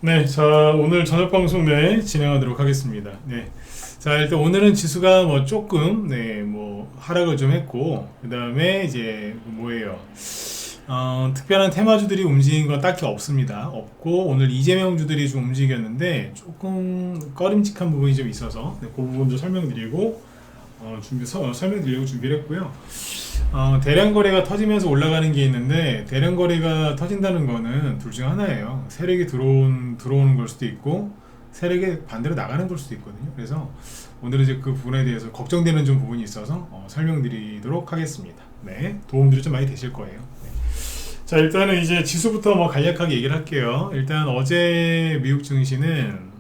네, 자, 오늘 저녁 방송 네, 진행하도록 하겠습니다. 네. 자, 일단 오늘은 지수가 뭐 조금, 네, 뭐, 하락을 좀 했고, 그 다음에 이제, 뭐예요. 특별한 테마주들이 움직인 건 딱히 없습니다. 없고, 오늘 이재명주들이 좀 움직였는데, 조금 꺼림칙한 부분이 좀 있어서, 네, 그 부분도 설명드리고, 설명드리려고 준비를 했고요. 대량 거래가 터지면서 올라가는 게 있는데 대량 거래가 터진다는 거는 둘 중 하나예요. 세력이 들어오는 걸 수도 있고 세력이 반대로 나가는 걸 수도 있거든요. 그래서 오늘은 이제 그 부분에 대해서 걱정되는 좀 부분이 있어서 설명드리도록 하겠습니다. 네, 도움들이 좀 많이 되실 거예요. 네. 자, 일단은 이제 지수부터 뭐 간략하게 얘기를 할게요. 일단 어제 미국 증시는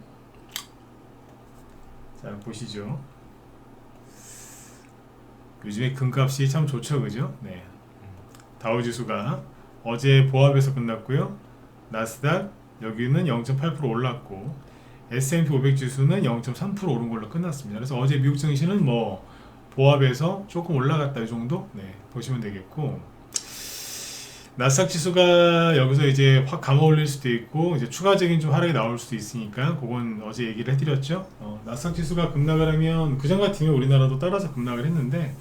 자 보시죠. 요즘에 금값이 참 좋죠, 그죠? 네. 다우지수가 어제 보합에서 끝났고요. 나스닥 여기는 0.8% 올랐고 S&P 500 지수는 0.3% 오른 걸로 끝났습니다. 그래서 어제 미국 증시는 뭐 보합에서 조금 올라갔다 이 정도 네, 보시면 되겠고 나스닥 지수가 여기서 이제 확 감아 올릴 수도 있고 이제 추가적인 좀 하락이 나올 수도 있으니까 그건 어제 얘기를 해드렸죠. 나스닥 지수가 급락을 하면 그전 같으면 우리나라도 따라서 급락을 했는데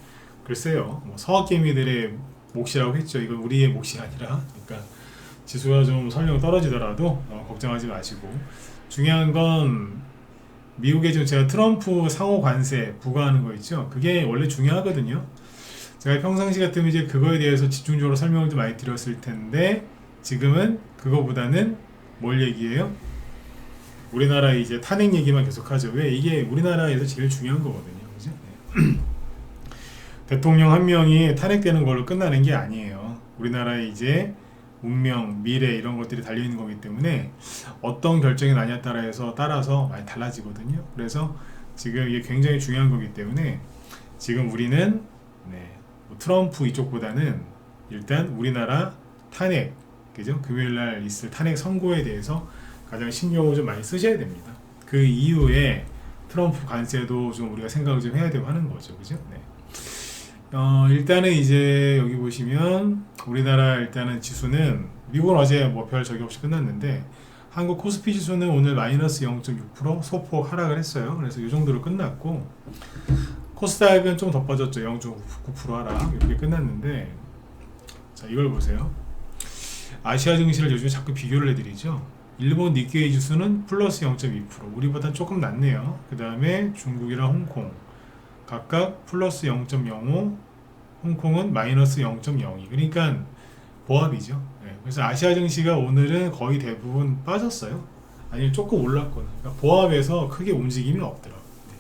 글쎄요, 뭐 서학개미들의 몫이라고 했죠. 이건 우리의 몫이 아니라, 그러니까 지수가 좀 설령 떨어지더라도 걱정하지 마시고 중요한 건 미국에 지금 제가 트럼프 상호 관세 부과하는 거 있죠. 그게 원래 중요하거든요. 제가 평상시 같으면 이제 그거에 대해서 집중적으로 설명을 좀 많이 드렸을 텐데 지금은 그거보다는 뭘 얘기해요? 우리나라 이제 탄핵 얘기만 계속하죠. 왜 이게 우리나라에서 제일 중요한 거거든요. 그죠? 네. 대통령 한 명이 탄핵되는 걸로 끝나는 게 아니에요. 우리나라의 이제 운명, 미래 이런 것들이 달려있는 거기 때문에 어떤 결정이 나냐에 따라서 많이 달라지거든요. 그래서 지금 이게 굉장히 중요한 거기 때문에 지금 우리는 네, 뭐 트럼프 이쪽보다는 일단 우리나라 탄핵, 그죠? 금요일날 있을 탄핵 선고에 대해서 가장 신경을 좀 많이 쓰셔야 됩니다. 그 이후에 트럼프 관세도 좀 우리가 생각을 좀 해야 되고 하는 거죠. 그죠? 네. 일단은 이제 여기 보시면 우리나라 일단은 지수는 미국은 어제 뭐 별 적이 없이 끝났는데 한국 코스피 지수는 오늘 마이너스 0.6% 소폭 하락을 했어요. 그래서 이 정도로 끝났고 코스닥은 좀 더 빠졌죠. 0.9% 하락 이렇게 끝났는데 자 이걸 보세요. 아시아 증시를 요즘에 자꾸 비교를 해드리죠. 일본 니케이 지수는 플러스 0.2% 우리보다 조금 낫네요. 그 다음에 중국이랑 홍콩 각각 플러스 0.05, 홍콩은 마이너스 0.02. 그러니까 보합이죠. 네. 그래서 아시아 증시가 오늘은 거의 대부분 빠졌어요. 아니면 조금 올랐거나. 그러니까 보합에서 크게 움직임이 없더라고요. 네.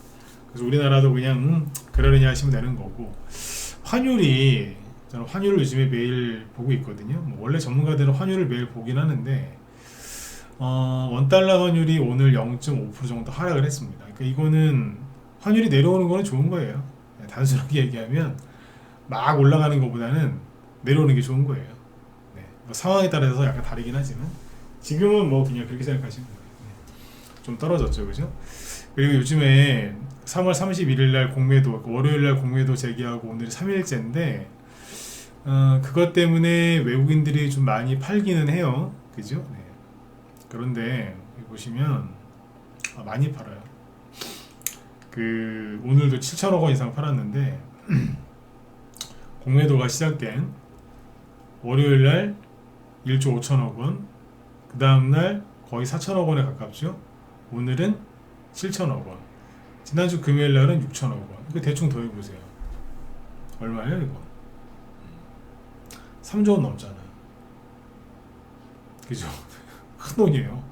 그래서 우리나라도 그냥 그러려니 하시면 되는 거고. 환율이 저는 환율을 요즘에 매일 보고 있거든요. 뭐 원래 전문가들은 환율을 매일 보긴 하는데 원달러 환율이 오늘 0.5% 정도 하락을 했습니다. 그러니까 이거는 환율이 내려오는 거는 좋은 거예요. 단순하게 얘기하면 막 올라가는 것보다는 내려오는 게 좋은 거예요. 네. 뭐 상황에 따라서 약간 다르긴 하지만 지금은 뭐 그냥 그렇게 생각하시면 돼요. 네. 좀 떨어졌죠, 그죠? 그리고 요즘에 3월 31일 날 공매도, 월요일 날 공매도 제기하고 오늘이 3일째인데 그것 때문에 외국인들이 좀 많이 팔기는 해요, 그죠? 네. 그런데 보시면 많이 팔아요. 오늘도 7천억 원 이상 팔았는데 공매도가 시작된 월요일날 1조 5천억 원, 그 다음날 거의 4천억 원에 가깝죠. 오늘은 7천억 원, 지난주 금요일날은 6천억 원. 이거 대충 더해보세요. 얼마예요 이거? 3조 원 넘잖아요. 그죠? 큰 돈이에요.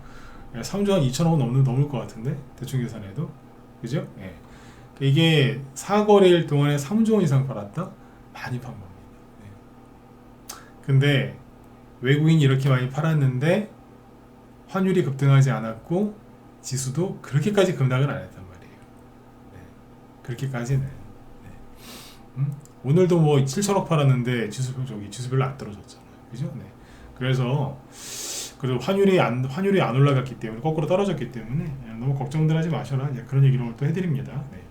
3조 한 2천억 원 넘을 것 같은데 대충 계산해도 그죠? 예. 이게 사거래일 동안에 3조 원 이상 팔았다? 많이 판 겁니다. 네. 근데 외국인이 이렇게 많이 팔았는데 환율이 급등하지 않았고 지수도 그렇게까지 급락을 안 했단 말이에요. 네. 그렇게까지는. 네. 오늘도 뭐 7천억 팔았는데 지수 별로 안 떨어졌잖아요. 그죠? 네. 그래서 그리고 환율이 안 올라갔기 때문에 거꾸로 떨어졌기 때문에 너무 걱정들 하지 마셔라. 그런 얘기를 오늘 또 해드립니다. 네.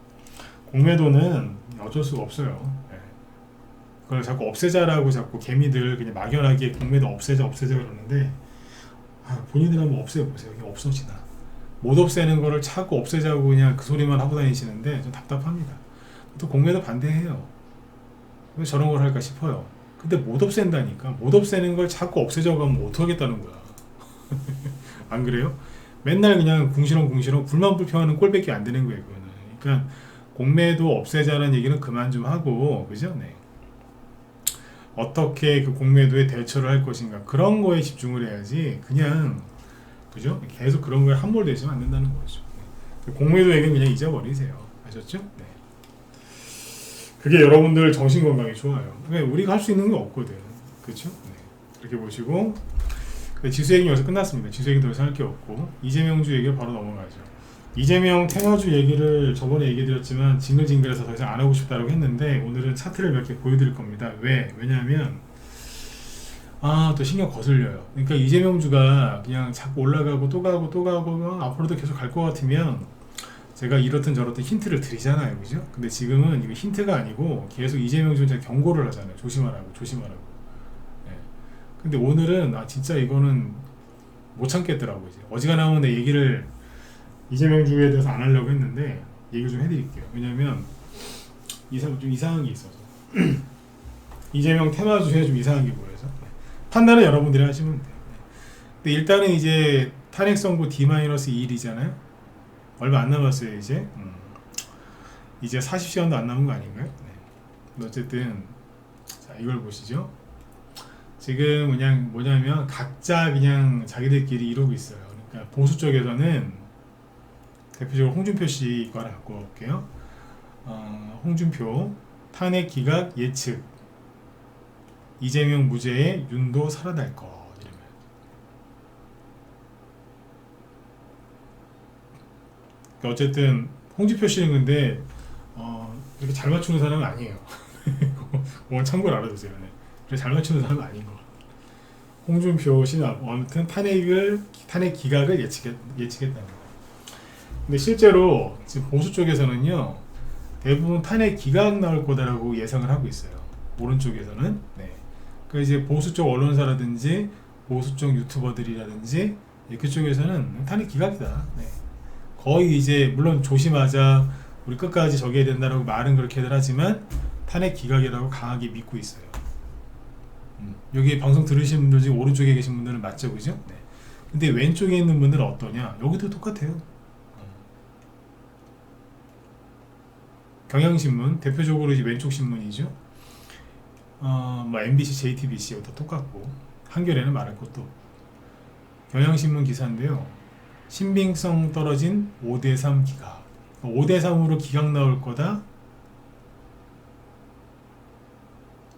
공매도는 어쩔 수가 없어요. 네. 그걸 자꾸 없애자라고 자꾸 개미들 그냥 막연하게 공매도 없애자 그러는데 본인들 한번 없애보세요. 이게 없어지나. 못 없애는 거를 자꾸 없애자고 그냥 그 소리만 하고 다니시는데 좀 답답합니다. 또 공매도 반대해요. 왜 저런 걸 할까 싶어요. 근데 못 없앤다니까. 못 없애는 걸 자꾸 없애자고 하면 어떡하겠다는 거야. 안 그래요? 맨날 그냥 궁시렁 불만 불평하는 꼴밖에 안 되는 거예요. 그거는. 그러니까 공매도 없애자는 얘기는 그만 좀 하고, 그죠? 네. 어떻게 그 공매도에 대처를 할 것인가, 그런 거에 집중을 해야지 그냥, 그죠? 계속 그런 거에 함몰되시면 안 된다는 거죠. 네. 공매도 얘기는 그냥 잊어버리세요. 아셨죠? 네. 그게 여러분들 정신건강에 좋아요. 우리가 할 수 있는 게 없거든. 그렇죠? 네. 이렇게 보시고, 지수 얘기는 여기서 끝났습니다. 지수 얘기 더 이상 할 게 없고, 이재명주 얘기를 바로 넘어가죠. 이재명 테마주 얘기를 저번에 얘기 드렸지만 징글징글해서 더 이상 안 하고 싶다고 했는데, 오늘은 차트를 몇 개 보여드릴 겁니다. 왜냐하면 또 신경 거슬려요. 그러니까 이재명주가 그냥 자꾸 올라가고 또 가고 앞으로도 계속 갈 것 같으면 제가 이렇든 저렇든 힌트를 드리잖아요. 그죠? 근데 지금은 이거 힌트가 아니고 계속 이재명주 제가 경고를 하잖아요. 조심하라고. 네. 근데 오늘은 진짜 이거는 못 참겠더라고요. 이제 어지간하면 내 얘기를 이재명주에 대해서 안 하려고 했는데 얘기를 좀 해드릴게요. 왜냐면 좀 이상한 게 있어서 이재명 테마주에 좀 이상한 게 보여서 판단은 여러분들이 하시면 돼요. 근데 일단은 이제 탄핵 선고 D-2일이잖아요. 얼마 안 남았어요. 이제 40시간도 안 남은 거 아닌가요? 네. 어쨌든 자, 이걸 보시죠. 지금 그냥 뭐냐면 각자 그냥 자기들끼리 이러고 있어요. 그러니까 보수 쪽에서는 대표적으로 홍준표 씨 거 하나 갖고 올게요. 홍준표 탄핵 기각 예측, 이재명 무죄에 윤도 살아날 것, 이러면. 그러니까 어쨌든 홍준표 씨는 근데 이렇게 잘 맞추는 사람은 아니에요. 그건 참고로 알아두세요. 네. 그렇게 잘 맞추는 사람은 아닌 것. 홍준표 씨는 아무튼 탄핵 기각을 예측했다는 거예요. 근데 실제로 지금 보수 쪽에서는요, 대부분 탄핵 기각 나올 거다라고 예상을 하고 있어요. 오른쪽에서는. 네. 그 이제 보수 쪽 언론사라든지 보수 쪽 유튜버들이라든지 그쪽에서는 탄핵 기각이다. 네. 거의 이제 물론 조심하자, 우리 끝까지 저기해야 된다라고 말은 그렇게들 하지만 탄핵 기각이라고 강하게 믿고 있어요. 여기 방송 들으신 분들 중에 오른쪽에 계신 분들은 맞죠, 그죠? 네. 근데 왼쪽에 있는 분들은 어떠냐? 여기도 똑같아요. 경향신문 대표적으로 이제 왼쪽 신문이죠. MBC, JTBC 다 똑같고, 한겨레는 말할 것도. 경향신문 기사인데요. 신빙성 떨어진 5대3 기각. 5대3으로 기각 나올 거다.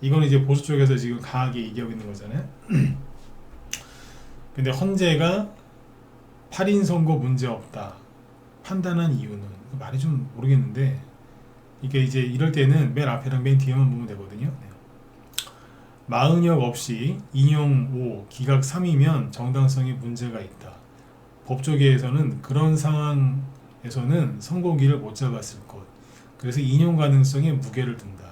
이건 이제 보수 쪽에서 지금 강하게 얘기하고 있는 거잖아요. 근데 헌재가 8인 선거 문제 없다 판단한 이유는, 말이 좀 모르겠는데, 이게 이제 이럴 때는 맨 앞에랑 맨 뒤에만 보면 되거든요. 마응력 없이 인용 5, 기각 3이면 정당성에 문제가 있다. 법조계에서는 그런 상황에서는 선고기를 못 잡았을 것. 그래서 인용 가능성에 무게를 둔다.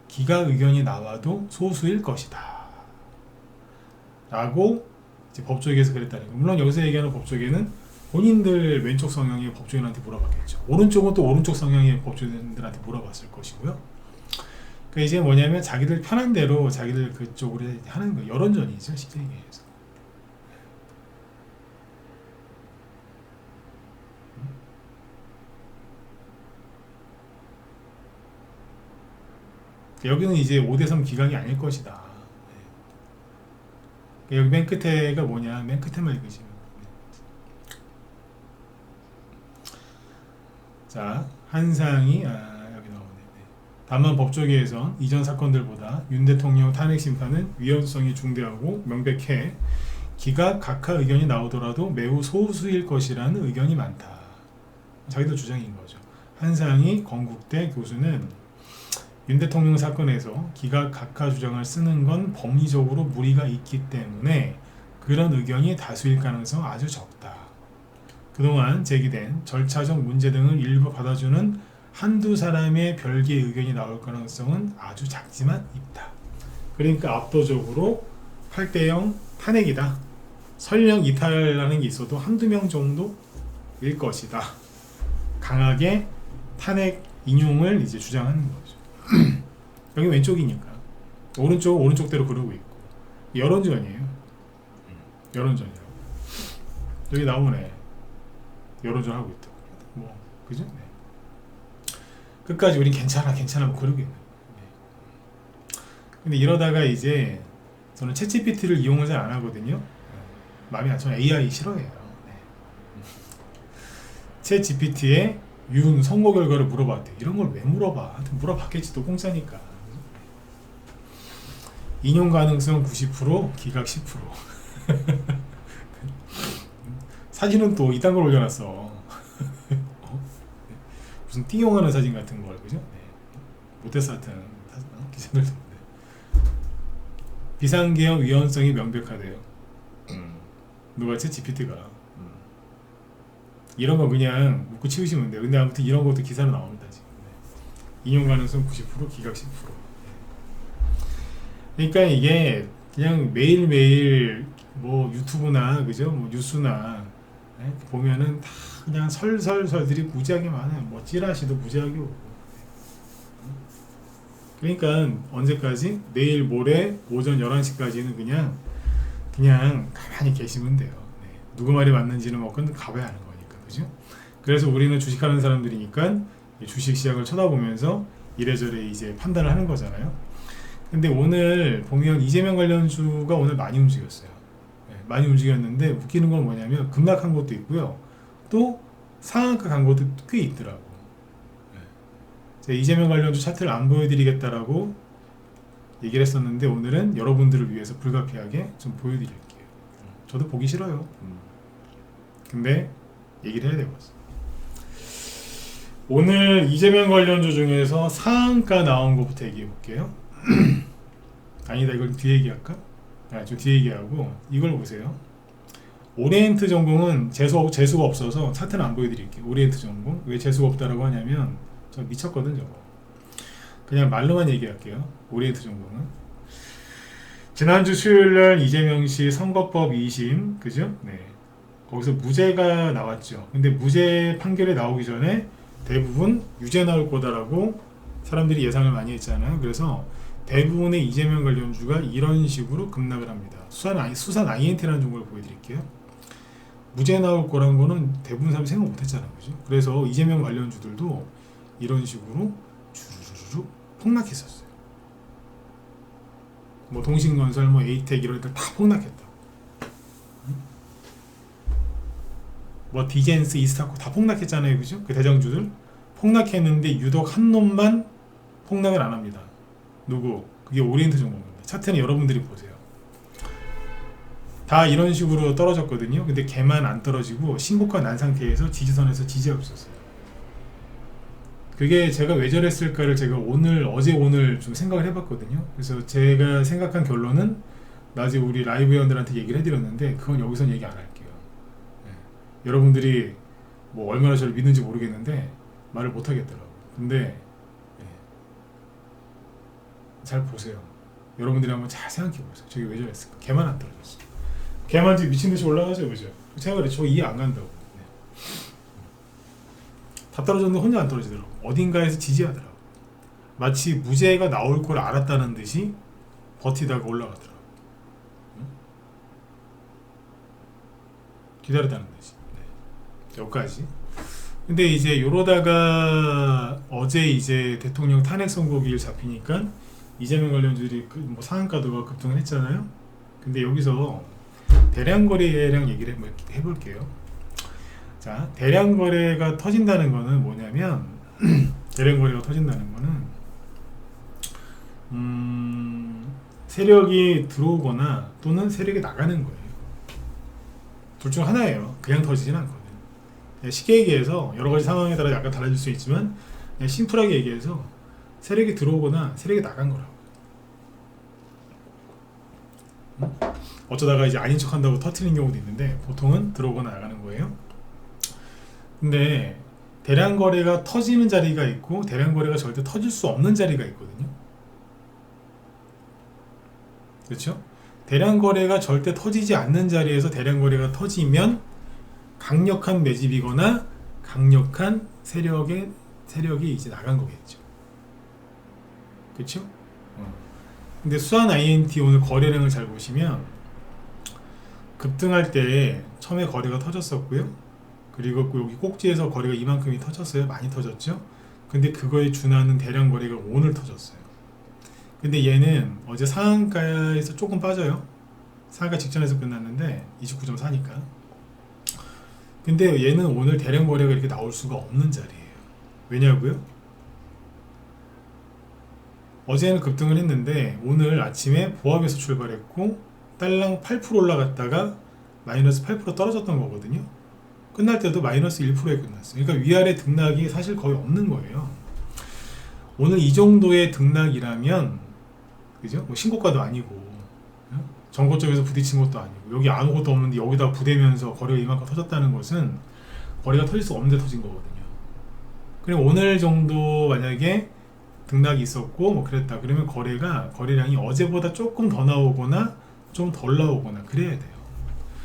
기각 의견이 나와도 소수일 것이다. 라고 이제 법조계에서 그랬다는 거예요. 물론 여기서 얘기하는 법조계는 본인들 왼쪽 성향의 법조인한테 물어봤겠죠. 오른쪽은 또 오른쪽 성향의 법조인들한테 물어봤을 것이고요. 그러니까 이제 뭐냐면 자기들 편한 대로 자기들 그쪽으로 하는 거, 여론전이죠, 쉽게 얘기해서. 여기는 이제 5대3 기각이 아닐 것이다. 여기 맨 끝에가 뭐냐, 맨 끝에만 읽으시면. 자, 한상이 여기 나오네. 다만 법조계에선 이전 사건들보다 윤 대통령 탄핵 심판은 위헌성이 중대하고 명백해 기각 각하 의견이 나오더라도 매우 소수일 것이라는 의견이 많다. 자기들 주장인 거죠. 한상이 건국대 교수는 윤 대통령 사건에서 기각 각하 주장을 쓰는 건 법리적으로 무리가 있기 때문에 그런 의견이 다수일 가능성 아주 적다. 그동안 제기된 절차적 문제 등을 일부 받아주는 한두 사람의 별개의 의견이 나올 가능성은 아주 작지만 있다. 그러니까 압도적으로 8대0 탄핵이다. 설령 이탈하는 게 있어도 한두 명 정도일 것이다. 강하게 탄핵 인용을 이제 주장하는 거죠. 여기 왼쪽이니까 오른쪽대로 그러고 있고 여론전이에요. 여론전이라고. 여기 나오네. 여론전 하고 있다고. 뭐 그죠? 네. 끝까지 우린 괜찮아 뭐 그러고 있는 거예요. 네. 근데 이러다가 이제 저는 챗GPT를 이용을 잘 안 하거든요. 마음이 안 저는 AI 싫어해요. 네. 챗GPT에 윤 선거 결과를 물어봤대. 이런 걸 왜 물어봐? 하여튼 물어봤겠지. 또 공짜니까. 인용 가능성 90%, 기각 10%. 사진은 또 이딴 걸 올려놨어. 무슨 띵용하는 사진 같은 걸, 그죠? 네. 모태스 같은 기자들도. 비상계엄 위헌성이 명백하대요. 누가 챗GPT가. 이런 거 그냥 묻고 치우시면 돼요. 근데 아무튼 이런 것도 기사로 나옵니다. 지금. 네. 인용 가능성 90%, 기각 10%. 그러니까 이게 그냥 매일매일 뭐 유튜브나 그죠? 뭐 뉴스나 네? 보면은 다 그냥 설설설들이 무지하게 많아요. 뭐 찌라시도 무지하게 오고. 그러니까 언제까지? 내일 모레 오전 11시까지는 그냥 가만히 계시면 돼요. 네. 누구 말이 맞는지는 뭐 가봐야 하는 거니까. 그죠? 그래서 우리는 주식하는 사람들이니까 주식 시장을 쳐다보면서 이래저래 이제 판단을 하는 거잖아요. 근데 오늘 보면 이재명 관련주가 오늘 많이 움직였어요. 네, 많이 움직였는데 웃기는 건 뭐냐면 급락한 것도 있고요. 또 상한가 간 것도 꽤 있더라고. 네. 제가 이재명 관련주 차트를 안 보여드리겠다라고 얘기를 했었는데 오늘은 여러분들을 위해서 불가피하게 좀 보여드릴게요. 저도 보기 싫어요. 근데 얘기를 해야 되겠어. 오늘 이재명 관련주 중에서 상한가 나온 것부터 얘기해 볼게요. 아니다, 이걸 뒤에 얘기할까? 좀 뒤에 얘기하고 이걸 보세요. 오리엔트 전공은 재수가 없어서 차트는 안 보여드릴게요. 오리엔트 전공 왜 재수가 없다라고 하냐면 저 미쳤거든 저거. 그냥 말로만 얘기할게요. 오리엔트 전공은 지난주 수요일날 이재명시 선거법 2심 그죠? 네. 거기서 무죄가 나왔죠. 근데 무죄 판결이 나오기 전에 대부분 유죄 나올 거다라고 사람들이 예상을 많이 했잖아요. 그래서 대부분의 이재명 관련주가 이런 식으로 급락을 합니다. 수산 INT라는 종목을 보여드릴게요. 무죄 나올 거라는 거는 대부분 사람이 생각 못 했잖아요. 그죠? 그래서 이재명 관련주들도 이런 식으로 주르르르 폭락했었어요. 뭐 동신건설, 뭐 에이텍 이런 애들 다 폭락했다. 뭐 디젠스, 이스타코 다 폭락했잖아요. 그죠? 그 대장주들 폭락했는데 유독 한 놈만 폭락을 안 합니다. 누구? 그게 오리엔트 종목입니다. 차트는 여러분들이 보세요. 다 이런 식으로 떨어졌거든요. 근데 걔만 안 떨어지고 신고가 난 상태에서 지지선에서 지지하고 있었어요. 그게 제가 왜 저랬을까를 제가 어제 오늘 좀 생각을 해봤거든요. 그래서 제가 생각한 결론은 낮에 우리 라이브 회원들한테 얘기를 해드렸는데 그건 여기선 얘기 안 할게요. 네. 여러분들이 뭐 얼마나 저를 믿는지 모르겠는데 말을 못 하겠더라고요. 근데 잘 보세요. 여러분들이 한번 잘 생각해 보세요. 저게 왜 저랬을까? 걔만 안 떨어졌어. 걔만 지금 미친듯이 올라가죠, 그죠? 제가 그래, 저 이해 안 간다고. 네. 다 떨어졌는데 혼자 안 떨어지더라고. 어딘가에서 지지하더라고. 마치 무죄가 나올 걸 알았다는 듯이 버티다가 올라가더라고. 응? 기다렸다는 듯이. 네. 여기까지. 근데 이제 요러다가 어제 이제 대통령 탄핵 선고기일 잡히니까 이재명 관련주들이 뭐 상한가도가 급등을 했잖아요. 근데 여기서 대량 거래량 얘기를 해볼게요. 자, 대량 거래가 터진다는 거는 뭐냐면 대량 거래가 터진다는 거는 세력이 들어오거나 또는 세력이 나가는 거예요. 둘 중 하나예요. 그냥 터지진 않거든요. 쉽게 얘기해서 여러 가지 상황에 따라 약간 달라질 수 있지만 그냥 심플하게 얘기해서 세력이 들어오거나 세력이 나간 거라고. 어쩌다가 이제 아닌 척 한다고 터트리는 경우도 있는데 보통은 들어오거나 나가는 거예요. 근데 대량 거래가 터지는 자리가 있고 대량 거래가 절대 터질 수 없는 자리가 있거든요. 그렇죠? 대량 거래가 절대 터지지 않는 자리에서 대량 거래가 터지면 강력한 매집이거나 강력한 세력이 이제 나간 거겠죠. 그쵸? 근데 수완 INT 오늘 거래량을 잘 보시면 급등할 때 처음에 거래가 터졌었고요. 그리고 여기 꼭지에서 거래가 이만큼이 터졌어요. 많이 터졌죠. 근데 그거에 준하는 대량 거래가 오늘 터졌어요. 근데 얘는 어제 상한가에서 조금 빠져요. 상한가 직전에서 끝났는데 29.4니까. 근데 얘는 오늘 대량 거래가 이렇게 나올 수가 없는 자리예요. 왜냐고요? 어제는 급등을 했는데 오늘 아침에 보합에서 출발했고 딸랑 8% 올라갔다가 마이너스 8% 떨어졌던 거거든요. 끝날 때도 마이너스 1%에 끝났어요. 그러니까 위아래 등락이 사실 거의 없는 거예요. 오늘 이 정도의 등락이라면, 그죠? 뭐 신고가도 아니고 전고점에서 부딪힌 것도 아니고 여기 아무것도 없는데 여기다 부대면서 거래가 이만큼 터졌다는 것은 거래가 터질 수 없는데 터진 거거든요. 그리고 오늘 정도 만약에 등락이 있었고 뭐 그랬다 그러면 거래량이 어제보다 조금 더 나오거나 좀 덜 나오거나 그래야 돼요.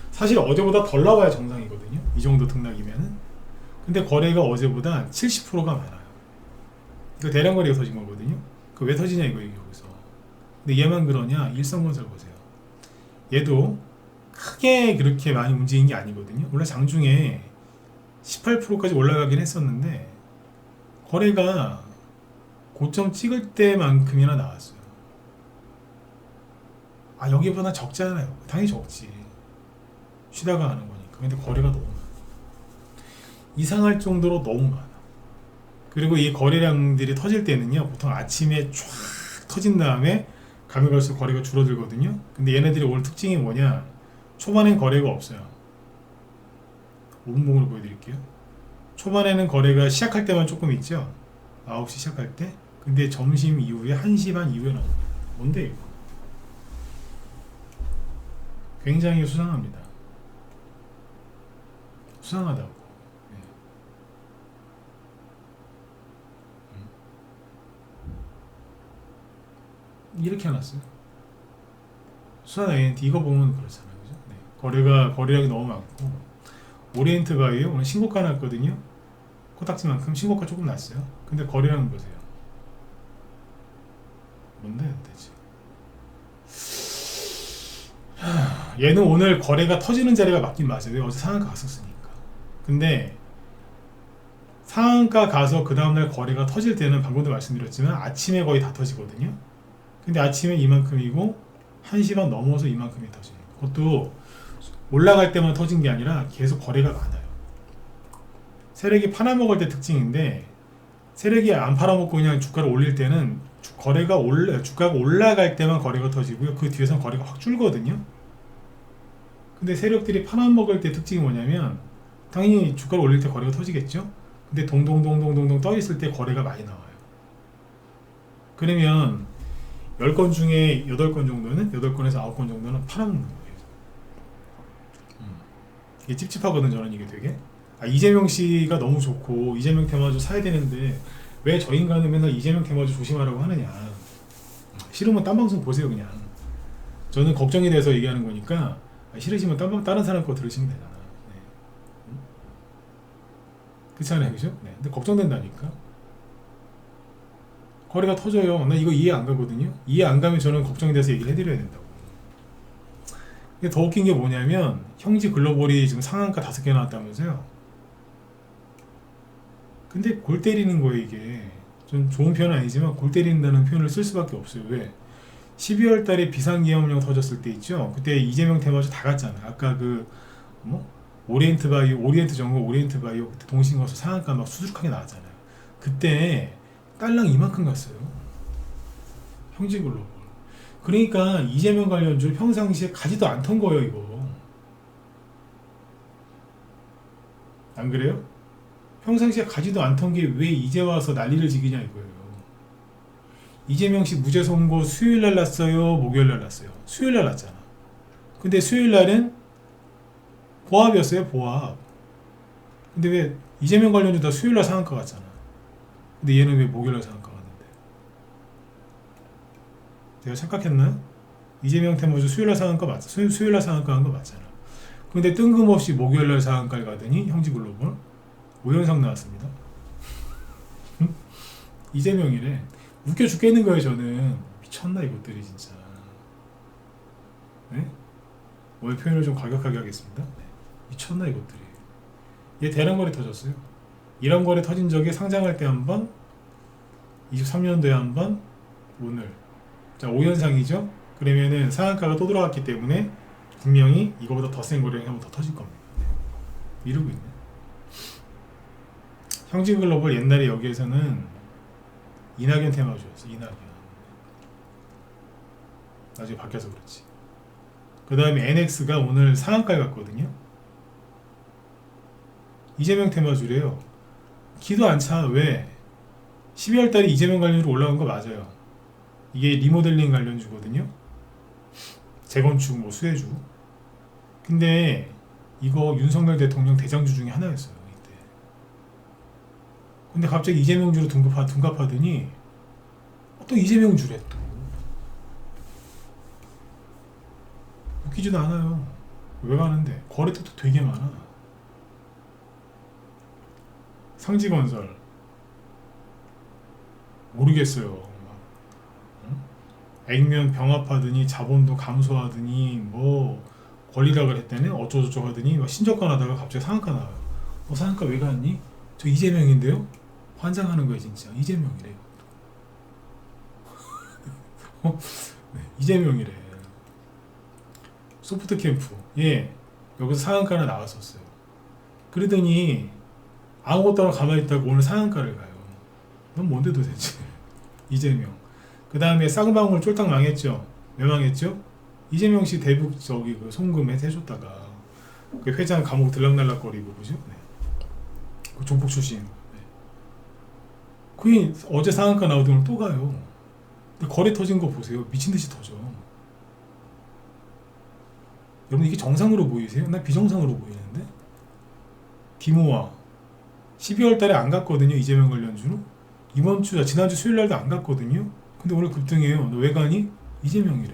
사실 어제보다 덜 나와야 정상이거든요. 이 정도 등락이면은. 근데 거래가 어제보다 70%가 많아요. 이거 대량 거래가 터진 거거든요. 그 왜 터지냐 이거예요, 여기서. 근데 얘만 그러냐? 일성건설 보세요. 얘도 크게 그렇게 많이 움직인 게 아니거든요. 물론 장중에 18%까지 올라가긴 했었는데 거래가 고점 찍을 때만큼이나 나왔어요. 아, 여기보다 적잖아요. 당연히 적지. 쉬다가 하는 거니까. 근데 거래가 너무 많아. 이상할 정도로 너무 많아. 그리고 이 거래량들이 터질 때는요, 보통 아침에 쫙 터진 다음에 가면 갈수록 거래가 줄어들거든요. 근데 얘네들이 오늘 특징이 뭐냐? 초반엔 거래가 없어요. 5분봉으로 보여드릴게요. 초반에는 거래가 시작할 때만 조금 있죠. 9시 시작할 때. 근데 점심 이후에 1시 반 이후에 나옵니다. 뭔데 이거? 굉장히 수상합니다. 수상하다고. 네. 이렇게 해놨어요. 수산 INT 이거 보면 그렇잖아요. 그죠? 네. 거래량이 너무 많고 오리엔트 바이오 오늘 신고가 났거든요. 코딱지만큼 신고가 조금 났어요. 근데 거래량 보세요. 뭔데 도대체? 얘는 오늘 거래가 터지는 자리가 맞긴 맞아요. 왜? 어제 상한가 갔었으니까. 근데 상한가 가서 그 다음날 거래가 터질 때는 방금도 말씀드렸지만 아침에 거의 다 터지거든요. 근데 아침에 이만큼이고 1시 반 넘어서 이만큼이 터져요. 그것도 올라갈 때만 터진 게 아니라 계속 거래가 많아요. 세력이 팔아먹을 때 특징인데 세력이 안 팔아먹고 그냥 주가를 올릴 때는 주가가 올라갈 때만 거래가 터지고요. 그 뒤에서는 거래가 확 줄거든요. 근데 세력들이 팔아먹을 때 특징이 뭐냐면 당연히 주가를 올릴 때 거래가 터지겠죠. 근데 동동동동동동 떠 있을 때 거래가 많이 나와요. 그러면 10건 중에 8건 정도는 8건에서 9건 정도는 팔아먹는 거예요. 이게 찝찝하거든. 저는 이게 되게 이재명 씨가 너무 좋고 이재명 테마주 사야 되는데 왜 저 인간은 맨날 이재명 테마주 조심하라고 하느냐. 싫으면 딴 방송 보세요. 그냥 저는 걱정이 돼서 얘기하는 거니까 싫으시면 다른 사람 거 들으시면 되잖아. 네. 그렇잖아요, 그죠? 네. 근데 걱정된다니까. 거래가 터져요. 나 이거 이해 안 가거든요. 이해 안 가면 저는 걱정이 돼서 얘기를 해드려야 된다고. 근데 더 웃긴 게 뭐냐면 형지 글로벌이 지금 상한가 5개 나왔다면서요. 근데 골 때리는 거예요. 이게 좀 좋은 표현은 아니지만 골 때린다는 표현을 쓸 수밖에 없어요. 왜? 12월 달에 비상계엄령 터졌을 때 있죠. 그때 이재명 테마주 다 갔잖아. 아까 오리엔트 바이오, 오리엔트 정보, 오리엔트 바이오 그때 동신 거서 상한가 막 수두룩하게 나왔잖아요. 그때 딸랑 이만큼 갔어요. 형지 글로벌. 그러니까 이재명 관련주 평상시에 가지도 않던 거예요, 이거. 안 그래요? 평상시에 가지도 않던 게 왜 이제 와서 난리를 지기냐 이거예요. 이재명 씨 무죄 선고 수요일날 났어요? 목요일날 났어요? 수요일날 났잖아. 근데 수요일날은 보합이었어요, 보합. 근데 왜 이재명 관련주 다 수요일날 상한가 갔잖아. 근데 얘는 왜 목요일날 상한가 갔는데? 내가 착각했나요? 이재명 테마주 수요일날 상한가 맞죠? 수요일날 상한가 한 거 맞잖아. 근데 뜬금없이 목요일날 상한가를 가더니 형지글로벌 5연상 나왔습니다. 이재명이래. 웃겨 죽겠는 거예요. 저는 미쳤나 이것들이 진짜. 네? 오늘 표현을 좀 과격하게 하겠습니다. 네. 미쳤나 이것들이. 얘 대량거래 터졌어요. 이런 거래 터진 적이 상장할 때 한 번, 23년도에 한 번, 오늘. 자, 5연상이죠? 그러면은 상한가가 또 들어갔기 때문에 분명히 이거보다 더 센 거래량이 한 번 더 터질 겁니다. 네. 이러고 있네. 형지글로벌 옛날에 여기에서는 이낙연 테마주였어. 이낙연. 나중에 바뀌어서 그렇지. 그 다음에 NX가 오늘 상한가에 갔거든요. 이재명 테마주래요. 기도 안 차. 왜? 12월 달에 이재명 관련주로 올라온 거 맞아요. 이게 리모델링 관련주거든요. 재건축, 뭐 수혜주. 근데 이거 윤석열 대통령 대장주 중에 하나였어요. 이때. 근데 갑자기 이재명주로 둔갑하더니 또 이재명주래 또. 웃기지도 않아요. 왜 가는데? 거래처도 되게 많아. 상지건설 모르겠어요. 액면 병합하더니 자본도 감소하더니 뭐 권리락을 했다네 어쩌고저쩌고 하더니 막 신저가 나다가 갑자기 상한가 나와요. 상한가 왜 갔니? 저 이재명인데요? 환장하는 거야 진짜. 이재명이래. 네, 이재명이래. 소프트캠프 예 여기서 상한가나 나왔었어요. 그러더니 아무것도 안 하고 가만히 있다가 오늘 상한가를 가요. 넌 뭔데 도대체. 이재명. 그 다음에 쌍방울 쫄딱 망했죠. 왜 망했죠? 이재명 씨 대북 저기 그 송금 해줬다가 그 회장 감옥 들락날락거리고 그죠? 네. 그 종북 출신. 네. 그게 어제 상한가 나오더니 오늘 또 가요. 근데 거래 터진 거 보세요. 미친 듯이 터져. 여러분 이게 정상으로 보이세요? 난 비정상으로 보이는데? 디모아 12월 달에 안 갔거든요. 이재명 관련주로. 이번 주, 지난주 수요일 날도 안 갔거든요. 근데 오늘 급등해요. 너 왜 가니? 이재명이래.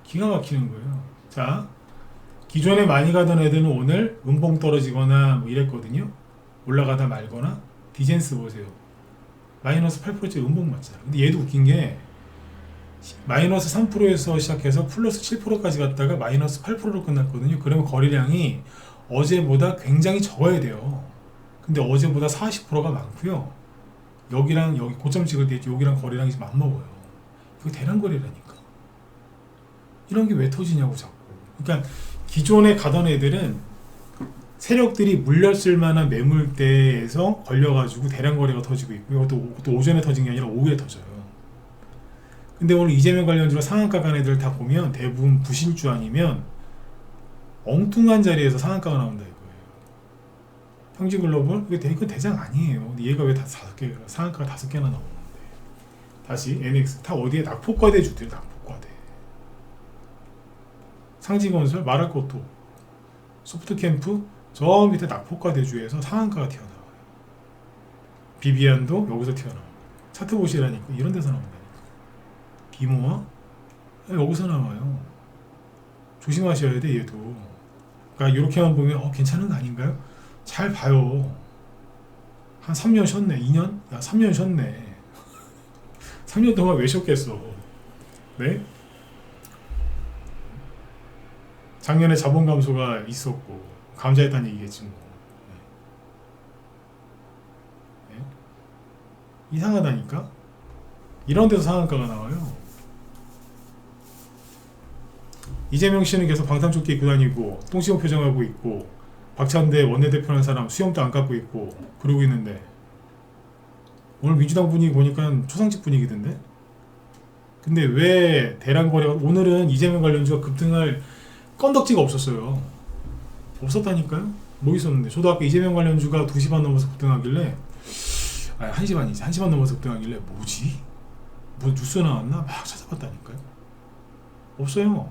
기가 막히는 거예요. 자, 기존에 많이 가던 애들은 오늘 음봉 떨어지거나 뭐 이랬거든요. 올라가다 말거나. 디젠스 보세요. 마이너스 8%째 음봉 맞잖아. 근데 얘도 웃긴 게 마이너스 3%에서 시작해서 플러스 7%까지 갔다가 마이너스 8%로 끝났거든요. 그러면 거래량이 어제보다 굉장히 적어야 돼요. 근데 어제보다 40%가 많고요. 여기랑 여기 고점 찍을 때 여기랑 거래량이 지금 안 먹어요. 이거 대량 거래라니까. 이런 게 왜 터지냐고 자꾸. 그러니까 기존에 가던 애들은 세력들이 물렸을 만한 매물대에서 걸려가지고 대량 거래가 터지고 있고요. 그것도 오전에 터진 게 아니라 오후에 터져요. 근데 오늘 이재명 관련주로 상한가 간 애들 다 보면 대부분 부실주 아니면 엉뚱한 자리에서 상한가가 나온다 이거예요. 형지글로벌 이거 대장 아니에요. 근데 얘가 왜 다 5개 상한가가 5개나 나오는데. 다시 NX 다 어디에 낙폭과대 주들 낙폭과대. 상지건설 말할 것도 소프트캠프 저 밑에 낙폭과대주에서 상한가가 튀어나와요. 비비안도 여기서 튀어나와요. 차트 보시라니까 이런 데서 나온다니까. 디모아 여기서 나와요. 조심하셔야 돼 얘도. 그러니까 이렇게만 보면 괜찮은 거 아닌가요? 잘 봐요. 한 3년 쉬었네. 2년? 야 3년 쉬었네. 3년 동안 왜 쉬었겠어. 네? 작년에 자본 감소가 있었고 감자했다는 얘기겠지 뭐. 네? 네? 이상하다니까? 이런 데서 상한가가 나와요. 이재명 씨는 계속 방탄조끼 입고 다니고 똥시험 표정하고 있고 박찬대 원내대표라는 사람 수염도 안 깎고 있고 그러고 있는데 오늘 민주당 분위기 보니까 초상집 분위기던데. 근데 왜 대량 거래가 오늘은 이재명 관련주가 급등할 건덕지가 없었어요. 없었다니까요. 뭐 있었는데 저도 아까 이재명 관련주가 2시 반 넘어서 급등하길래 1시 반이지 1시 반 넘어서 급등하길래 뭐지? 뭐 뉴스 나왔나? 막 찾아봤다니까요. 없어요.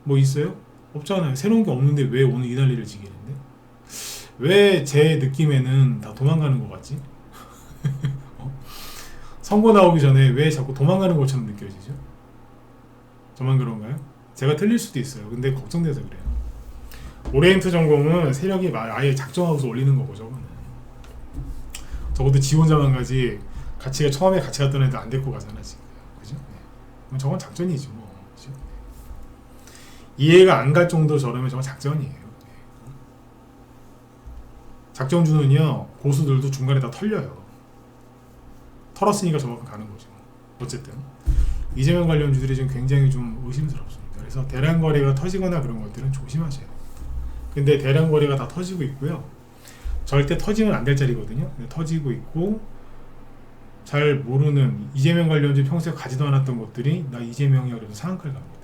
뭐 있어요? 없잖아요. 새로운 게 없는데 왜 오늘 이 난리를 지기는데? 왜 제 느낌에는 다 도망가는 것 같지? 선거 나오기 전에 왜 자꾸 도망가는 것처럼 느껴지죠? 저만 그런가요? 제가 틀릴 수도 있어요. 근데 걱정돼서 그래요. 오리엔트 전공은 세력이 아예 작정하고서 올리는 거고 저거는. 적어도 지 혼자만 가지 처음에 같이 갔던 애들 안 데리고 가잖아 지금. 그죠? 네. 저건 작전이지 뭐. 그죠? 이해가 안 갈 정도로 저러면 저건 작전이에요. 네. 작전주는요 고수들도 중간에 다 털려요. 털었으니까 저만큼 가는 거죠. 어쨌든 이재명 관련주들이 지금 굉장히 좀 의심스럽습니다. 그래서 대량 거래가 터지거나 그런 것들은 조심하셔야 돼요. 근데 대량 거래가 다 터지고 있고요. 절대 터지면 안 될 자리거든요. 근데 터지고 있고 잘 모르는 이재명 관련주 평소에 가지도 않았던 것들이 나 이재명이야 그래서 상한가를 갑니다.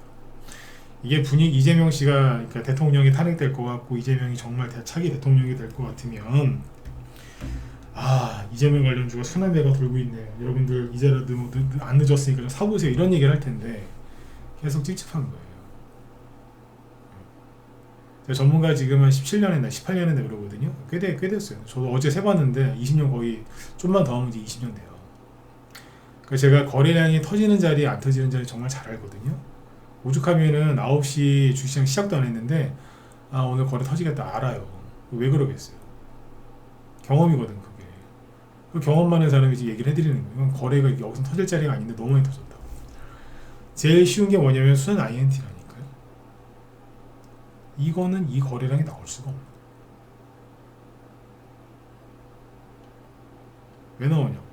이게 이재명 씨가 그러니까 대통령이 탄핵될 것 같고 이재명이 정말 차기 대통령이 될 것 같으면 이재명 관련주가 순환매가 돌고 있네. 여러분들 이제라도 안 늦었으니까 좀 사보세요. 이런 얘기를 할 텐데 계속 찝찝한 거예요. 제가 전문가 지금 한 17년 했나 18년 했나 그러거든요. 꽤 됐어요. 저도 어제 세봤는데 20년 거의 좀만 더 하면 이제 20년 돼요. 그러니까 제가 거래량이 터지는 자리 안 터지는 자리 정말 잘 알거든요. 오죽하면은 9시 주시장 시작도 안 했는데 오늘 거래 터지겠다 알아요. 왜 그러겠어요. 경험이거든 그게. 그 경험 많은 사람이 이제 얘기를 해드리는 거예요. 이건 거래가 여기서 터질 자리가 아닌데 너무 많이 터졌다. 제일 쉬운 게 뭐냐면 수산 INT라니까요. 이거는 이 거래량이 나올 수가 없는. 왜 나오냐고.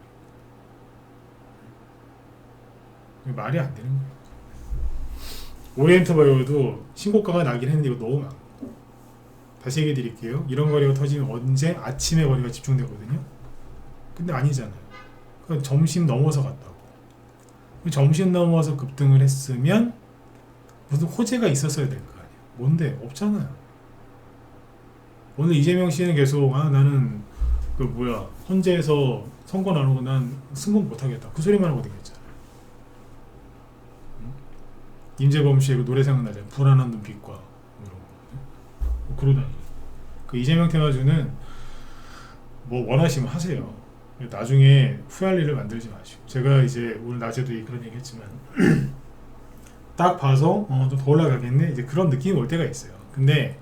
말이 안 되는 거예요. 오리엔트 바이오도 신고가가 나긴 했는데 이거 너무 많고. 다시 얘기해 드릴게요. 이런 거래가 터지면 언제? 아침에 거래가 집중되거든요. 근데 아니잖아요. 그러니까 점심 넘어서 갔다고. 점심 넘어서 급등을 했으면 무슨 호재가 있었어야 될 거 아니에요. 뭔데? 없잖아요. 오늘 이재명 씨는 계속 나는 헌재에서 선고 나누고 난 승복 못하겠다. 그 소리만 하고 되겠잖아요. 임재범 씨의 그 노래 생각나잖아요. 불안한 눈빛과 이런 거. 그러다니. 그 이재명 테마주는 뭐 원하시면 하세요. 나중에 후회할 일을 만들지 마시고. 제가 이제 오늘 낮에도 그런 얘기 했지만 딱 봐서 좀 더 올라가겠네 이제 그런 느낌이 올 때가 있어요. 근데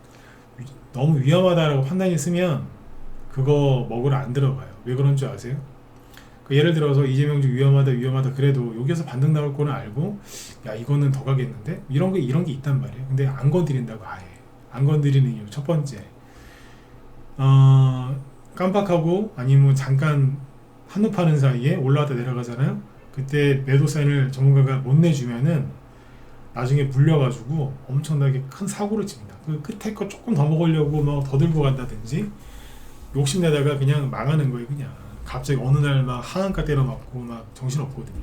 너무 위험하다라고 판단이 쓰면 그거 먹으러 안 들어가요. 왜 그런 줄 아세요? 예를 들어서 이재명주 위험하다 그래도 여기서 반등 나올 거는 알고 야 이거는 더 가겠는데 이런 게 있단 말이에요. 근데 안 건드린다고 아예 안 건드리는 이유 첫 번째 깜빡하고 아니면 잠깐 한눈 파는 사이에 올라왔다 내려가잖아요. 그때 매도 사인을 전문가가 못 내주면은 나중에 물려가지고 엄청나게 큰 사고를 칩니다. 그 끝에 거 조금 더 먹으려고 막 더 들고 간다든지 욕심내다가 그냥 망하는 거예요. 그냥 갑자기 어느 날 막 하한가 때려 맞고 막 정신없거든요.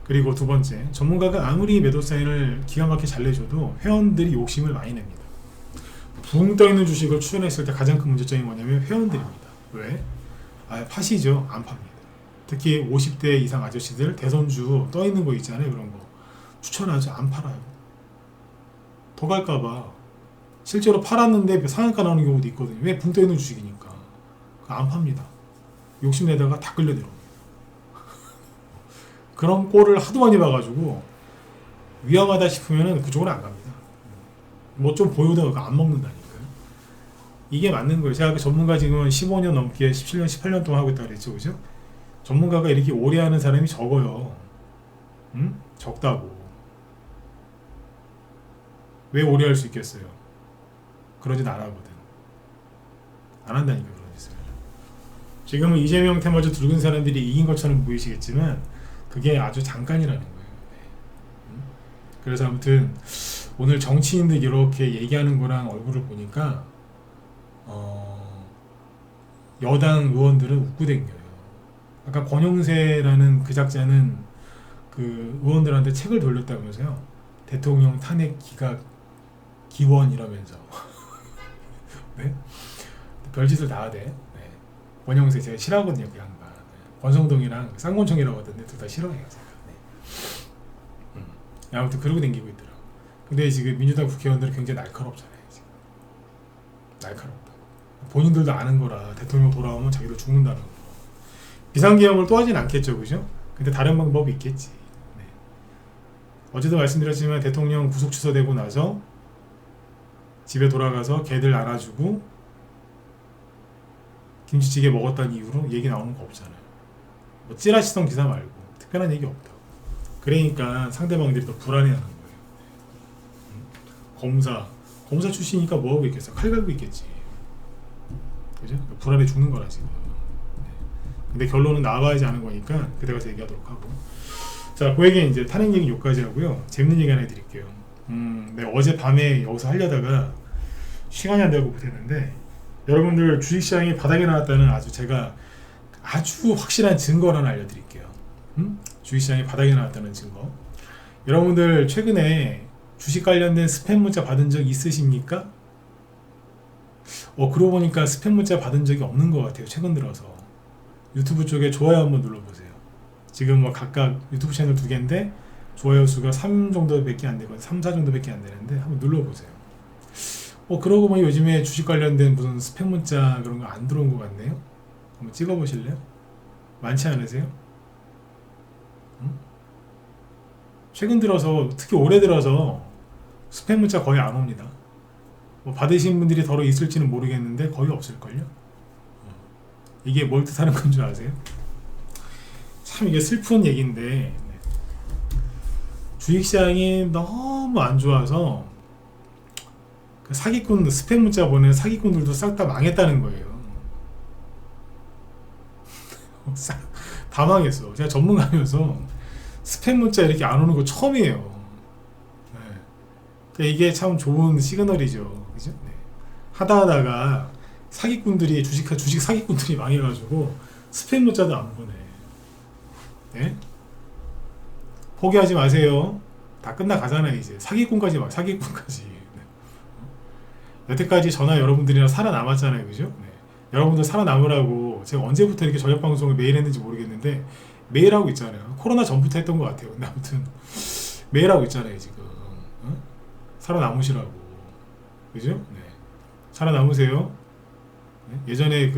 그리고 두 번째, 전문가가 아무리 매도 사인을 기가 막히게 잘 내줘도 회원들이 욕심을 많이 냅니다. 붕 떠있는 주식을 추천했을 때 가장 큰 문제점이 뭐냐면 회원들입니다. 왜? 파시죠. 안 팝니다. 특히 50대 이상 아저씨들 대선주 떠있는 거 있잖아요. 그런 거 추천하죠. 안 팔아요. 더 갈까봐. 실제로 팔았는데 상한가 나오는 경우도 있거든요. 왜? 붕 떠있는 주식이니까. 안 팝니다. 욕심내다가 다 끌려 내려옵니다. 그런 꼴을 하도 많이 봐가지고 위험하다 싶으면 그쪽으로 안 갑니다. 뭐 좀 보여다가 안 먹는다니까요. 이게 맞는 거예요. 제가 그 전문가 지금 15년 넘게 17년, 18년 동안 하고 있다고 그랬죠. 그죠? 전문가가 이렇게 오래 하는 사람이 적어요. 적다고. 왜 오래 할 수 있겠어요? 그러진 안 하거든. 안 한다니까 그런 짓을. 지금은 이재명 테마주 붉은 사람들이 이긴 것처럼 보이시겠지만 그게 아주 잠깐이라는 거예요. 그래서 아무튼 오늘 정치인들 이렇게 얘기하는 거랑 얼굴을 보니까 여당 의원들은 웃고 댕겨요. 아까 권영세라는 그 작자는 그 의원들한테 책을 돌렸다면서요. 대통령 탄핵 기각 기원 이러면서 네? 별짓을 다 하대. 네. 권영세 제가 싫어하거든요. 그 양반. 네. 권성동이랑 쌍권총이라고 하던데 둘 다 싫어해요. 제가. 네. 아무튼 그러고 댕기고 있더라고. 근데 지금 민주당 국회의원들은 굉장히 날카롭잖아요. 지금. 날카롭다. 본인들도 아는 거라 대통령 돌아오면 자기도 죽는다는 거. 비상계엄을 또 하진 않겠죠, 그죠? 근데 다른 방법이 있겠지. 네. 어제도 말씀드렸지만 대통령 구속 취소되고 나서 집에 돌아가서 개들 안아주고 김치찌개 먹었다는 이유로 얘기 나오는 거 없잖아요. 뭐 찌라시성 기사 말고 특별한 얘기 없다고. 그러니까 상대방들이 더 불안해하는 거예요. 검사 출신이니까 뭐하고 있겠어? 칼 갈고 있겠지. 그죠? 불안해 죽는 거라 지금. 네. 근데 결론은 나와야지 않은 거니까 그때 가서 얘기하도록 하고. 자, 그에게 이제 탄핵 얘기 여기까지 하고요. 재밌는 얘기 하나 해드릴게요. 내가 어제 밤에 여기서 하려다가 시간이 안 되고 못했는데, 여러분들 주식시장이 바닥에 나왔다는 제가 아주 확실한 증거를 하나 알려드릴게요. 주식시장이 바닥에 나왔다는 증거. 여러분들 최근에 주식 관련된 스팸 문자 받은 적 있으십니까? 그러고 보니까 스팸 문자 받은 적이 없는 것 같아요. 최근 들어서. 유튜브 쪽에 좋아요 한번 눌러보세요. 지금 뭐 각각 유튜브 채널 2개인데 좋아요 수가 3 정도밖에 안 되거든요. 3, 4 정도밖에 안 되는데 한번 눌러보세요. 그러고 보니 요즘에 주식 관련된 무슨 스팸 문자 그런 거 안 들어온 것 같네요. 한번 찍어보실래요? 많지 않으세요? 최근 들어서, 특히 올해 들어서 스팸 문자 거의 안 옵니다. 뭐 받으신 분들이 더러 있을지는 모르겠는데 거의 없을걸요? 이게 뭘 뜻하는 건 줄 아세요? 참 이게 슬픈 얘기인데, 주식시장이 너무 안 좋아서 그 사기꾼, 스팸 문자 보내는 사기꾼들도 싹 다 망했다는 거예요. 다 망했어. 제가 전문가면서 스팸 문자 이렇게 안 오는 거 처음이에요. 네. 그러니까 이게 참 좋은 시그널이죠. 그죠? 네. 하다가 사기꾼들이 주식 사기꾼들이 망해가지고 스팸 문자도 안 보내. 네? 포기하지 마세요. 다 끝나가잖아요. 이제 사기꾼까지 사기꾼까지. 네. 여태까지 저나 여러분들이랑 살아남았잖아요. 그죠? 네. 여러분들 살아남으라고 제가 언제부터 이렇게 저녁 방송을 매일 했는지 모르겠는데 매일 하고 있잖아요. 코로나 전부터 했던 것 같아요. 근데 아무튼 매일 하고 있잖아요. 지금 살아남으시라고. 그죠? 네. 살아남으세요. 네? 예전에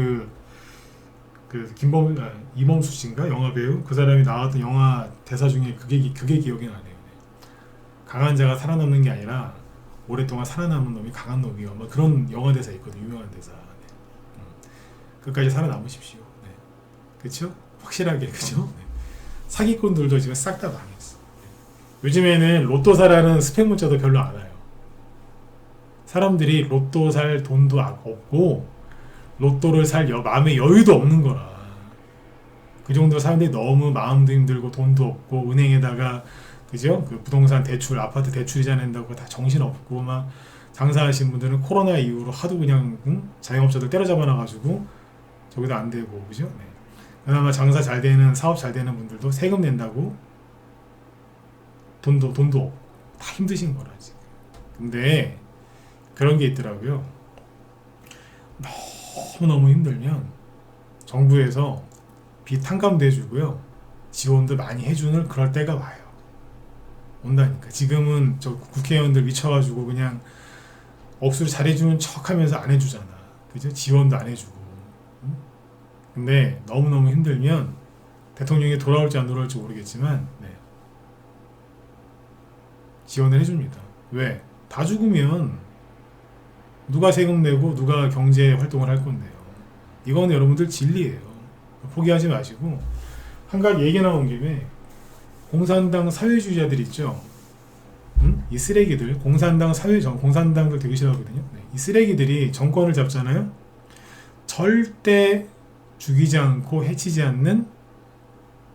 이범수 씨인가? 영화배우? 그 사람이 나왔던 영화 대사 중에 그게 기억이 나네요. 네. 강한 자가 살아남는 게 아니라 오랫동안 살아남은 놈이 강한 놈이요. 뭐 그런 영화 대사 있거든요. 유명한 대사. 네. 끝까지 살아남으십시오. 네. 그쵸? 확실하게. 그죠? 네. 사기꾼들도 지금 싹 다 망했어. 네. 요즘에는 로또 사라는 스팸 문자도 별로 안 와요. 사람들이 로또 살 돈도 없고 로또를 살 마음의 여유도 없는 거라. 그 정도 사람들이 너무 마음도 힘들고 돈도 없고 은행에다가 그죠? 그 부동산 대출, 아파트 대출 이자 낸다고 다 정신없고 막 장사하신 분들은 코로나 이후로 하도 그냥 자영업자들 때려잡아 놔가지고 저기도 안 되고 그죠? 네. 그나마 장사 잘 되는 사업 잘 되는 분들도 세금 낸다고 돈도 없고 다 힘드신 거라 지금. 근데 그런 게 있더라고요. 너무 힘들면 정부에서 빚 탕감도 해주고요. 지원도 많이 해주는 그럴 때가 와요. 온다니까. 지금은 저 국회의원들 미쳐가지고 그냥 억수로 잘해주는 척 하면서 안 해주잖아. 그죠? 지원도 안 해주고. 근데 너무너무 힘들면 대통령이 돌아올지 안 돌아올지 모르겠지만 네. 지원을 해줍니다. 왜? 다 죽으면 누가 세금 내고 누가 경제 활동을 할 건데요. 이건 여러분들 진리예요. 포기하지 마시고 한 가지 얘기 나온 김에 공산당 사회주의자들 있죠. 이 쓰레기들, 공산당들 되게 싫어하거든요. 네. 이 쓰레기들이 정권을 잡잖아요. 절대 죽이지 않고 해치지 않는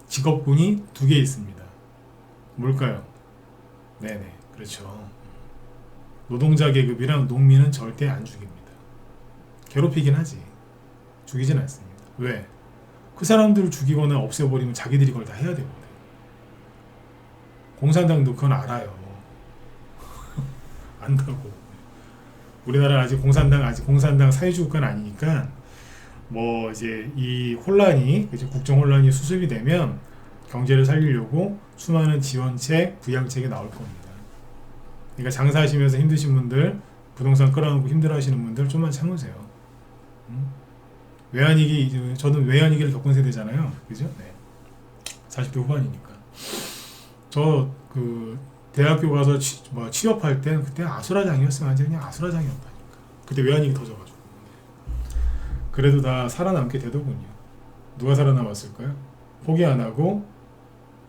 직업군이 2개 있습니다. 뭘까요? 네네, 그렇죠. 노동자 계급이랑 농민은 절대 안 죽입니다. 괴롭히긴 하지. 죽이진 않습니다. 왜? 그 사람들을 죽이거나 없애버리면 자기들이 그걸 다 해야 되거든. 공산당도 그건 알아요. 안다고. 우리나라는 아직 공산당 사회주의 국가는 아니니까 뭐 이제 이 혼란이 국정 혼란이 수습이 되면 경제를 살리려고 수많은 지원책, 부양책이 나올 겁니다. 그러니까 장사하시면서 힘드신 분들, 부동산 끌어안고 힘들어하시는 분들 좀만 참으세요. 외환위기, 저는 외환위기를 겪은 세대잖아요. 그죠? 네. 40대 후반이니까. 저 대학교 가서 취업할 땐 그때 아수라장이었어요. 완전 그냥 아수라장이었다니까. 그때 외환위기 터져가지고. 그래도 다 살아남게 되더군요. 누가 살아남았을까요? 포기 안 하고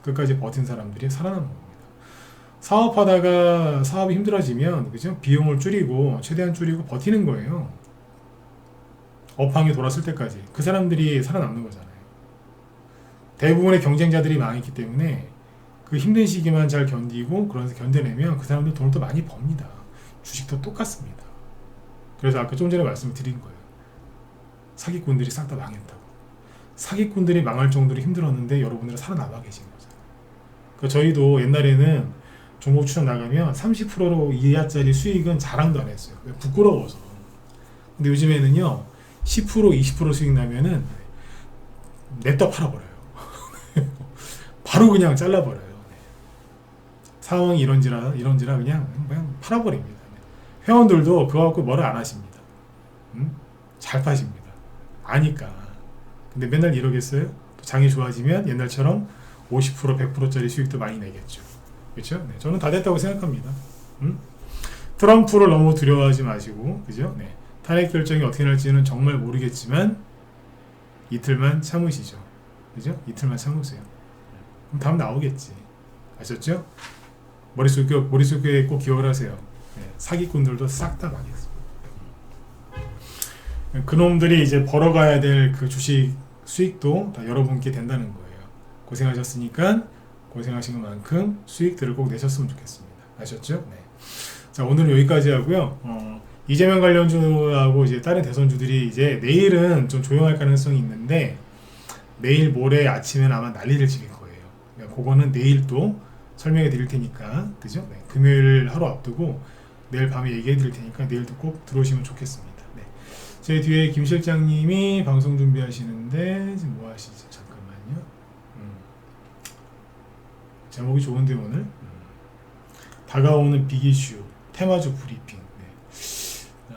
끝까지 버틴 사람들이 살아남은 겁니다. 사업하다가 사업이 힘들어지면, 그죠? 비용을 줄이고 최대한 줄이고 버티는 거예요. 업황이 돌았을 때까지 그 사람들이 살아남는 거잖아요. 대부분의 경쟁자들이 망했기 때문에 그 힘든 시기만 잘 견디고 그러면서 견뎌내면 그 사람들 돈을 또 많이 법니다. 주식도 똑같습니다. 그래서 아까 좀 전에 말씀드린 거예요. 사기꾼들이 싹 다 망했다고. 사기꾼들이 망할 정도로 힘들었는데 여러분들은 살아남아 계신 거잖아요. 그러니까 저희도 옛날에는 종목 추천 나가면 30%로 이하짜리 수익은 자랑도 안 했어요. 왜? 부끄러워서. 근데 요즘에는요 10% 20% 수익 나면은 냅다 팔아버려요. 바로 그냥 잘라버려요. 상황이 이런지라 그냥 팔아버립니다. 회원들도 그거 갖고 뭐라 안 하십니다. 잘 파십니다. 아니까. 근데 맨날 이러겠어요? 또 장이 좋아지면 옛날처럼 50% 100%짜리 수익도 많이 내겠죠. 그렇죠? 네, 저는 다 됐다고 생각합니다. 트럼프를 너무 두려워하지 마시고, 그죠? 네. 탄핵 결정이 어떻게 날지는 정말 모르겠지만 이틀만 참으시죠. 그죠? 이틀만 참으세요. 그럼 다음 나오겠지. 아셨죠? 머릿속에 꼭 기억을 하세요. 네, 사기꾼들도 싹 다 망했습니다. 그놈들이 이제 벌어가야 될 그 주식 수익도 다 여러분께 된다는 거예요. 고생하셨으니까 고생하신 것만큼 수익들을 꼭 내셨으면 좋겠습니다. 아셨죠? 네. 자, 오늘은 여기까지 하고요. 이재명 관련주하고 이제 다른 대선주들이 이제 내일은 좀 조용할 가능성이 있는데 내일 모레 아침에는 아마 난리를 치길 거예요. 그러니까 그거는 내일 또 설명해 드릴 테니까, 그죠? 네. 금요일 하루 앞두고 내일 밤에 얘기해 드릴 테니까 내일도 꼭 들어오시면 좋겠습니다. 네. 제 뒤에 김 실장님이 방송 준비하시는데 지금 뭐 하시죠? 잠깐만요. 제목이 좋은데 오늘 다가오는 빅이슈 테마주 브리핑. 네.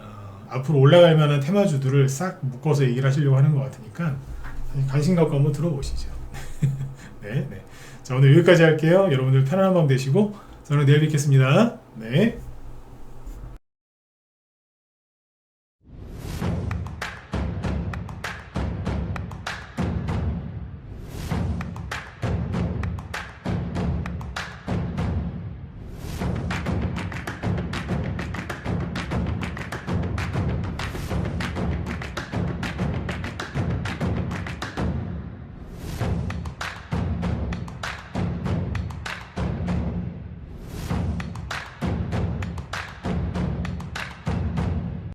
앞으로 올라갈 만한 테마주들을 싹 묶어서 얘기를 하시려고 하는 것 같으니까 관심 갖고 한번 들어보시죠. 네, 네. 자, 오늘 여기까지 할게요. 여러분들 편안한 밤 되시고 저는 내일 뵙겠습니다. 네.